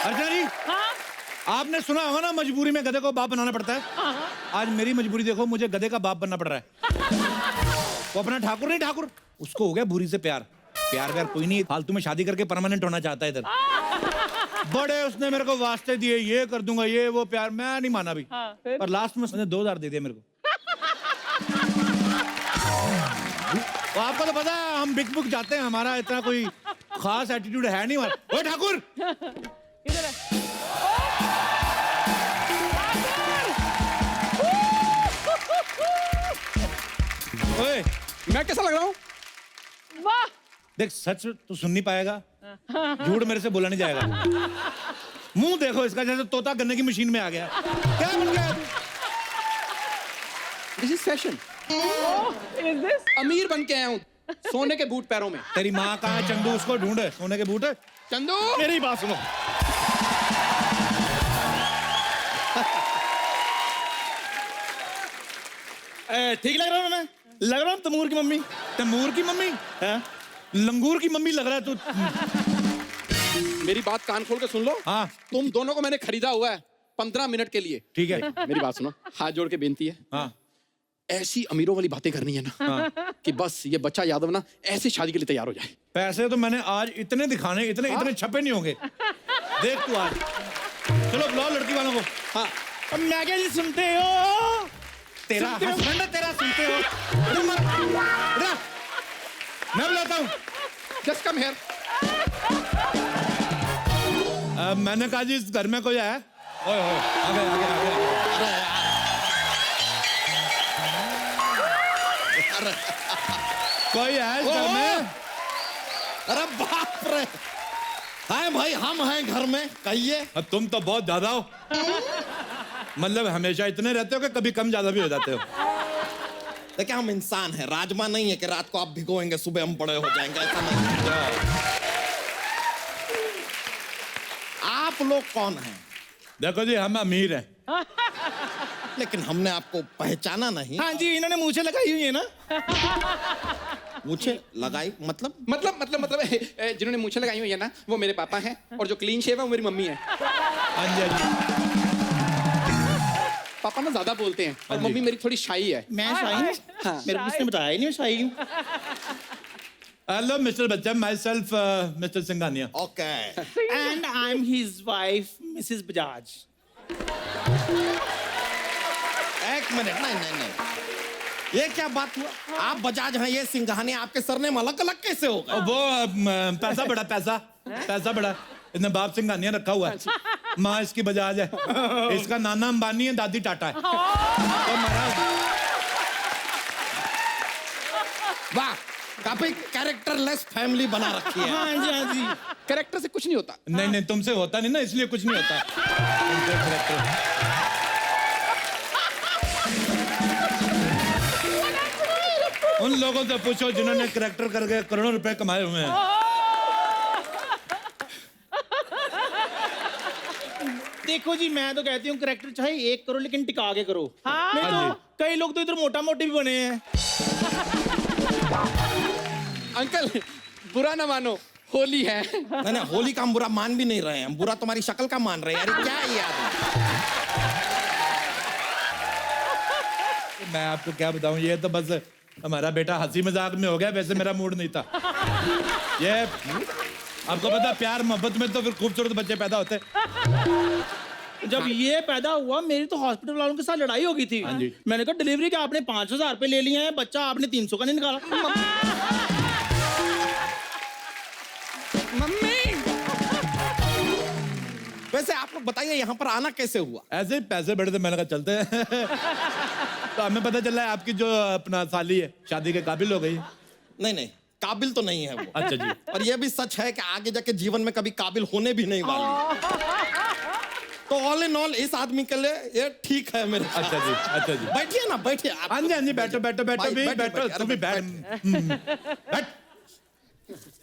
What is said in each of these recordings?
अर्चना जी, हाँ आपने सुना होगा ना मजबूरी में गधे को बाप बनाना पड़ता है। हाँ आज मेरी मजबूरी देखो, मुझे गधे का बाप बनना पड़ रहा है। वो अपना ठाकुर नहीं ठाकुर, उसको हो गया भूरी से प्यार। प्यार व्यार कोई नहीं, फालतू में शादी करके परमानेंट होना चाहता है इधर। बड़े उसने मेरे को वास्ते दिए, ये कर दूंगा, ये वो प्यार, मैं नहीं माना भी। हाँ, फिर? पर लास्ट में उसने 2000 दे दिया मेरे को। तो आपको तो पता है हम बिक बुक जाते हैं, हमारा इतना कोई खास एटीट्यूड है नहीं हमारा। ओए ठाकुर, इधर है। ओए मैं कैसा लग रहा हूँ? वाह देख, सच तू सुन नहीं पाएगा, झूठ मेरे से बोला नहीं जाएगा। मुंह देखो इसका, जैसे तोता गन्ने की मशीन में आ गया। क्या बन गया तू? This is fashion. Is this अमीर बन के आया हूँ, सोने के बूट पैरों में। तेरी माँ कहाँ है? चंदू, उसको ढूंढ, सोने के बूट। चंदू, मेरी बात सुनो। ठीक लग रहा हूँ मैं? लग रहा हूँ तमूर की मम्मी। तैमूर की मम्मी? हाँ? लंगूर की मम्मी लग रहा है तू। मेरी बात कान खोल के सुन लो। हाँ तुम दोनों को मैंने खरीदा हुआ है 15 मिनट के लिए। ठीक है। मेरी बात सुनो, हाथ जोड़ के बेनती है, हाँ ऐसी अमीरों वाली बातें करनी है ना कि बस ये बच्चा यादव ना ऐसे शादी के लिए तैयार हो जाए। पैसे तो मैंने आज इतने दिखाने, इतने छपे नहीं होंगे। देख तू आज। चलो बुलाओ लड़की वालों को। हाँ, अब मैं क्या जी सुनते हो? तेरा हस्बैंड है, तेरा सुनते हो? इधर, मैं बुलाता हूँ। Just come here. मैंने कहा जी इस घर में कोई है? ओए ओए, आगे आगे आगे। कोई है इस घर में? अरे बाप रे! हाय भाई, हम हैं घर में, कहिए। अब तुम तो बहुत ज्यादा हो। मतलब हमेशा इतने रहते हो कि कभी कम ज्यादा भी हो जाते हो। देखिए, हम इंसान हैं, राजमा नहीं है कि रात को आप भिगोएंगे सुबह हम बड़े हो जाएंगे, ऐसा नहीं है। आप लोग कौन हैं? देखो जी, हम अमीर हैं। लेकिन हमने आपको पहचाना नहीं। हाँ जी, इन्होंने मूछें लगाई हुई है ना। मुझे लगाई मतलब? मतलब जिन्होंने मूछें लगाई हुई है ना, वो मेरे पापा हैं, और जो क्लीन शेव है वो मेरी मम्मी है। हाँ जी, हाँ जी। पापा ना ज्यादा बोलते हैं और हाँ जी। मम्मी मेरी थोड़ी शाई है। मैं शाही हूँ? हाँ। मेरे को किसने बताया ही नहीं मैं शाही हूँ। हेलो मिस्टर बच्चा, my self mister Singhania. Okay. And I am his wife Mrs Bajaj. एक मिनट, नहीं, ये क्या बात हुआ? आप बजाज हैं, ये सिंघानिया, आपके सरनेम अलग अलग कैसे होगा? वो पैसा बड़ा, पैसा बड़ा, इसने बाप सिंघानिया रखा हुआ है। माँ इसकी बजाज है, इसका नाना अंबानी है, दादी टाटा है। तो महाराज वाह, काफी कैरेक्टरलेस फैमिली बना रखी है। हाँ जी, हाँ जी। कैरेक्टर से कुछ नहीं होता। नहीं, तुमसे होता नहीं ना, इसलिए कुछ नहीं होता। तुमसे character- उन लोगों से पूछो जिन्होंने करेक्टर करके करोड़ों रुपए कमाए हुए हैं। देखो जी, मैं तो कहती हूँ करेक्टर चाहे 1 करो लेकिन टिका के करो। हाँ। नहीं हाँ तो कई लोग तो इधर मोटा मोटी भी बने हैं। अंकल, बुरा ना मानो, होली है। नहीं, होली का हम बुरा मान भी नहीं रहे हैं, हम बुरा तुम्हारी शक्ल का मान रहे हैं। यार ये क्या है ये आदमी? मैं आपको क्या बताऊं, ये तो बस हमारा बेटा हंसी मजाक में हो गया, वैसे मेरा मूड नहीं था। ये आपको पता, प्यार मोहब्बत में तो फिर खूबसूरत बच्चे पैदा होते। जब ये पैदा हुआ, मेरी तो हॉस्पिटल वालों के साथ लड़ाई हो गई थी। हाँ जी। मैंने कहा डिलीवरी का आपने 5,000 रुपए ले लिए हैं, बच्चा आपने 300 का नहीं निकाला। मम्मी, वैसे आप लोग बताइए यहाँ पर आना कैसे हुआ? ऐसे ही पैसे बड़े थे, मैंने कहा चलते हैं। तो हमें पता चला है आपकी जो अपना साली है शादी के काबिल हो गई। नहीं, काबिल तो नहीं है वो। अच्छा जी। और ये भी सच है कि आगे जाके जीवन में कभी काबिल होने भी नहीं वाली। तो ऑल इन ऑल इस आदमी के लिए ये ठीक है मेरे ख्याल अच्छा जी, से। अच्छा जी। बैठिए ना, बैठिए आप। हाँ जी, हाँ जी, बैठो बैठो बैठो भाई, भी, बैठो, बैठो बैठो, तू भी अरे बैठ। बैठ।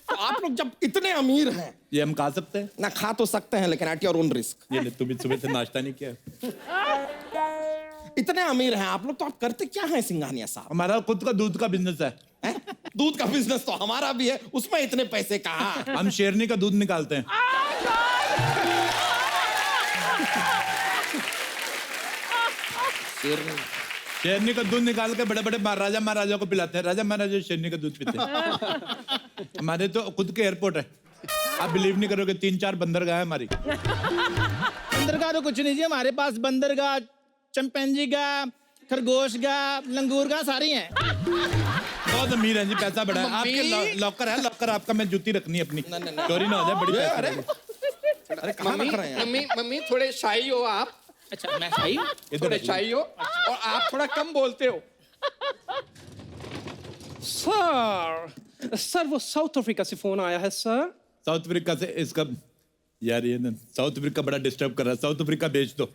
तो आप लोग जब इतने अमीर हैं, ये हम खा सकते हैं? ना खा तो सकते हैं लेकिन एट योर ओन रिस्क। ये ले, तू भी सुबह से नाश्ता नहीं किया। इतने अमीर हैं आप लोग, तो आप करते क्या हैं सिंघानिया साहब? हमारा खुद का दूध का बिजनेस है। हैं? दूध का बिजनेस तो हमारा भी है, उसमें इतने पैसे कहाँ? हम शेरनी का दूध निकालते हैं। शेरनी का दूध निकाल के बड़े बड़े राजा महाराजा को पिलाते हैं। राजा महाराजा शेरनी का दूध पीते हैं। हमारे तो खुद के एयरपोर्ट है। आप बिलीव नहीं करोगे, 3-4 बंदरगाह है हमारी। बंदरगाह तो कुछ नहीं जी, हमारे पास बंदरगाह, चिंपैंजी का, खरगोश का, लंगूर का, सारी हैं। बहुत अमीर है जी, पैसा बड़ा है। आपके लॉकर है, लॉकर आपका। मैं जूती रखनी है अपनी, चोरी ना हो जाए। बड़ी पैसा है। अरे कहाँ रख रहे हैं? मम्मी थोड़े शाही हो आप। अच्छा मैं सही। थोड़े शाही हो और आप थोड़ा कम बोलते हो। सर वो साउथ अफ्रीका से फोन आया है सर। साउथ अफ्रीका से इसका यार, ये ना साउथ अफ्रीका बड़ा डिस्टर्ब कर रहा है। साउथ अफ्रीका बेच दो।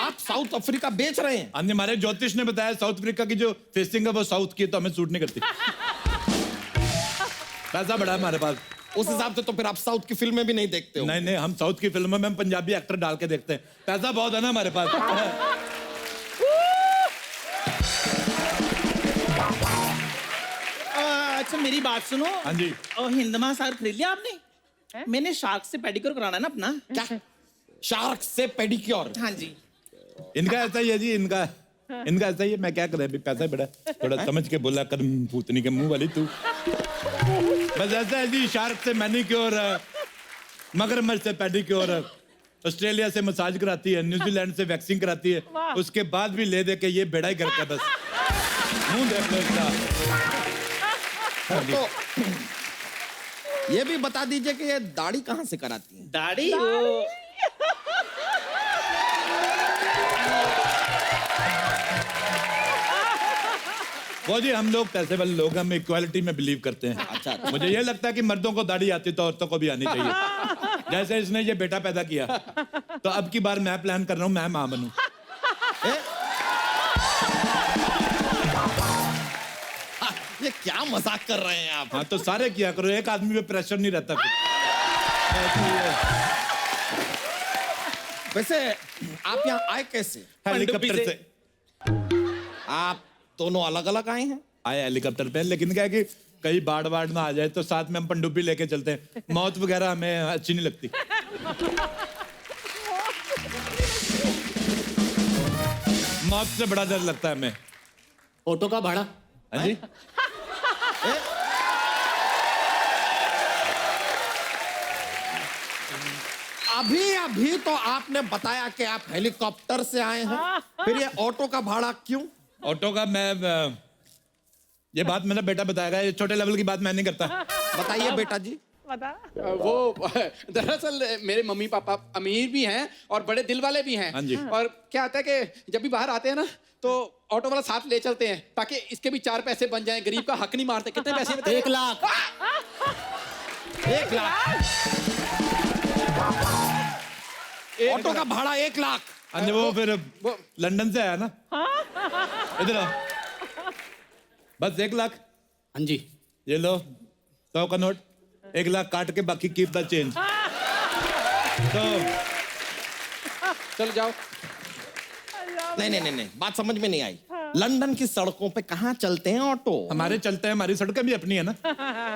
आप साउथ अफ्रीका बेच रहे हैं? हमने हमारे ज्योतिष ने बताया साउथ अफ्रीका की जो फेसिंग है वो साउथ की है, तो हमें सूट नहीं करती। पैसा बड़ा है हमारे पास। उस हिसाब से तो फिर आप साउथ की फिल्में भी नहीं देखते हो। नहीं नहीं, हम साउथ की फिल्मों में हम पंजाबी एक्टर डाल के देखते हैं। पैसा बहुत है ना हमारे पास। अच्छा मेरी बात सुनो। हाँ जी। हिंद महासागर खरीद लिया आपने? मैंने शार्क से पेडिक्योर कराना है ना अपना। क्या? शार्क से पेडिक्योर? हाँ जी। इनका ऐसा ही है जी, इनका ऐसा ही है। मैं क्या करें, अभी पैसा बड़ा, थोड़ा समझ के बोला कर, भूतनी के मुंह वाली तू। बस ऐसा है जी, शार्क से मैनिक्योर, मगरमच्छ से पेडिक्योर, ऑस्ट्रेलिया से मसाज कराती है, न्यूजीलैंड से वैक्सिंग कराती है। उसके बाद भी ले दे के ये बेड़ा ही करता है। बस मुंह देख लो इसका। तो ये भी बता दीजिए कि ये दाढ़ी कहाँ से कराती है? दाढ़ी वो जी, हम लोग पैसे वाले लोग, हम इक्वालिटी में बिलीव करते हैं। अच्छा। मुझे ये लगता है कि मर्दों को दाढ़ी आती तो औरतों को भी आनी चाहिए। जैसे इसने ये बेटा पैदा किया, तो अब की बार मैं प्लान कर रहा हूँ मैं मां बनूं। ये क्या मजाक कर रहे हैं आप? हाँ तो सारे किया करो, एक आदमी पे प्रेशर नहीं रहता फिर। वैसे आप यहाँ आए कैसे? हेलीकॉप्टर से आप दोनों अलग अलग आए हैं? आए हेलीकॉप्टर पे, लेकिन क्या है कि कहीं बाढ़ ना आ जाए तो साथ में हम पनडुब्बी लेके चलते हैं। मौत वगैरह हमें अच्छी नहीं लगती। मौत से बड़ा डर लगता है हमें। ऑटो का भाड़ा? हाँ जी। अभी तो आपने बताया कि आप हेलीकॉप्टर से आए हैं, फिर ये ऑटो का भाड़ा क्यों? ऑटो का ये बात मेरा बेटा बताएगा, ये छोटे लेवल की बात मैं नहीं करता। बताइए बेटा जी। बता। वो दरअसल मेरे मम्मी पापा अमीर भी हैं और बड़े दिल वाले भी हैं। हाँ जी। और क्या होता है कि जब भी बाहर आते हैं ना तो ऑटो वाला साथ ले चलते हैं ताकि इसके भी 4 पैसे बन जाएं। गरीब का हक नहीं मारते। कितने पैसे में? 1 लाख। 1 लाख ऑटो का भाड़ा 1 लाख। हाँ जी, वो फिर लंदन से आया ना। इधर आओ। बस 1 लाख। हाँ जी। ये लो 100 का नोट, 1 लाख काट के बाकी कीप द चेंज। तो चल जाओ। नहीं, बात समझ में नहीं आई। लंदन की सड़कों पे कहाँ चलते हैं ऑटो? हमारे चलते हैं, हमारी सड़कें भी अपनी है ना।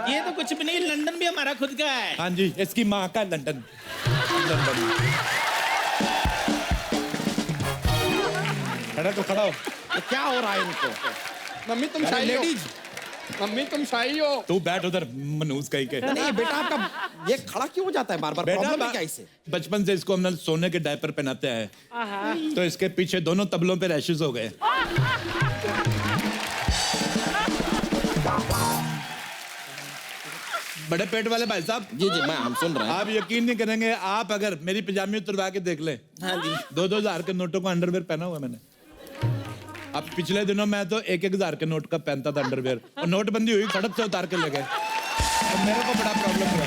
ये तो कुछ भी नहीं, लंदन भी हमारा खुद का है। हाँ जी, इसकी माँ का लंदन। खड़ा तो खड़ा हो। ये क्या हो रहा है इनको? मम्मी तुम शाही हो। लेडीज, मम्मी तुम शाही हो। तू बैठ उधर मनूस कहीं के। नहीं बेटा आपका ये खड़ा क्यों हो जाता है बार बार? प्रॉब्लम है क्या इसे? बचपन से इसको हमने सोने के डायपर पहनाते आए, तो इसके पीछे दोनों तबलों पे रैशेस हो गए। बड़े पेट वाले भाई साहब। जी मैं हम सुन रहे हैं। आप यकीन नहीं करेंगे, आप अगर मेरी पजामी उतरवा के देख लें। हाँ जी। 2-2 हजार के नोटों का अंडरवेयर पहना हुआ मैंने। अब पिछले दिनों मैं तो 1-1 हजार के नोट का पहनता था अंडरवेयर, और नोटबंदी हुई, सड़क से उतार के ले गए। तो मेरे को बड़ा प्रॉब्लम हुआ।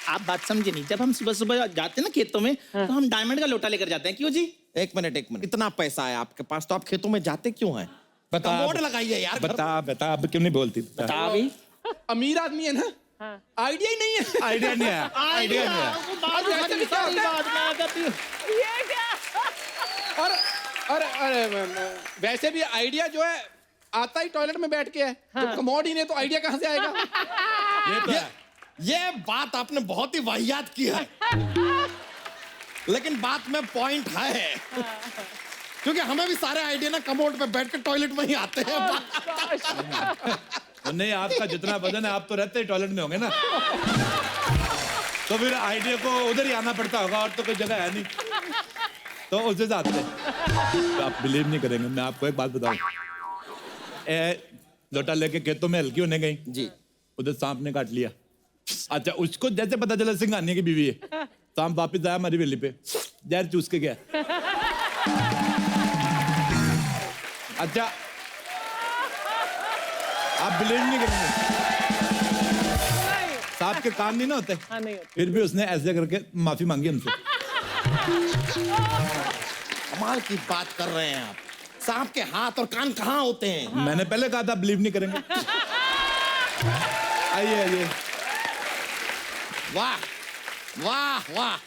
आप बात समझे नहीं। जब हम सुबह सुबह जाते हैं ना खेतों में, तो हम डायमंड का लोटा लेकर जाते हैं। क्यों जी? एक मिनट इतना पैसा है आपके पास तो आप खेतों में जाते क्यों हैं? बता कमोड लगाइए यार। बता अब क्यों नहीं बोलती? बता अभी। अमीर आदमी है ना, आइडिया ही नहीं है। आइडिया नहीं है, आइडिया नहीं है। ये क्या? और वैसे भी आइडिया जो है आता ही टॉयलेट में बैठ के है। जब कमोड ही नहीं तो आइडिया कहाँ से आएगा? ये तो है। ये बात आपने बहुत ही वाहियात की है, लेकिन बात में पॉइंट है, क्योंकि हमें भी सारे आइडिया ना कमोड पे बैठ के टॉयलेट में ही आते हैं। तो नहीं, आपका जितना वजन है आप तो रहते ही टॉयलेट में होंगे ना, तो फिर आइडिया को उधर ही आना पड़ता होगा, और तो कोई जगह है नहीं, तो उस हिसाब से तो आप बिलीव नहीं करेंगे। मैं आपको एक बात बताऊं, लोटा लेके खेतों में हल्की होने गई जी, उधर सांप ने काट लिया। अच्छा, उसको जैसे पता चला सिंघानिया की बीवी है, सांप वापिस आया हमारी वेली पे, जहर चूस के गया। अच्छा, आप बिलीव नहीं करेंगे, सांप के कान नहीं ना होते, हाँ, नहीं होते। फिर भी उसने ऐसे करके माफी मांगी हमसे। कमाल की बात कर रहे हैं आप। सांप के हाथ और कान कहाँ होते हैं? मैंने पहले कहा था बिलीव नहीं करेंगे। आइए आइए। वाह वाह वाह,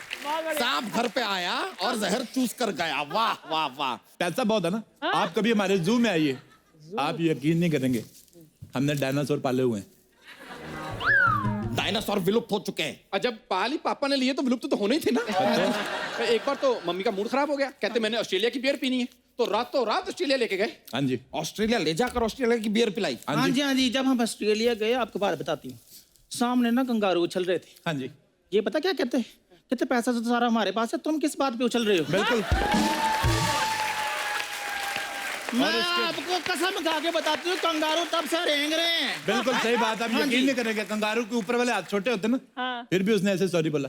सांप घर पे आया और जहर चूस कर गया। वाह वाह वाह। पैसा बहुत है ना। आप कभी हमारे जू में आइए, आप यकीन नहीं करेंगे, हमने डायनासोर पाले हुए हैं। डायनासोर विलुप्त हो चुके हैं। और जब पाली पापा ने लिए तो विलुप्त तो होने ही थे ना। एक बार तो मम्मी का मूड खराब हो गया, कहते मैंने ऑस्ट्रेलिया की बियर पीनी है, तो रातों रात ऑस्ट्रेलिया लेके गए। हाँ जी, ऑस्ट्रेलिया ले जाकर ऑस्ट्रेलिया की बियर पिलाई। हाँ जी हाँ जी, जब हम ऑस्ट्रेलिया गए, आपको बात बताती हूँ, सामने ना कंगारू उछल रहे थे। हाँ जी, ये पता क्या कहते हैं? कहते पैसा तो सारा हमारे पास है, तुम किस बात पे उछल रहे हो? बिल्कुल। मैं आपको कसम खा के बताती हूँ, कंगारू तब से रेंग रहे हैं। बिल्कुल सही बात, आप हाँ यकीन जी। नहीं करेंगे, कंगारू के ऊपर वाले हाथ छोटे होते ना, हाँ। फिर भी उसने ऐसे सॉरी बोला।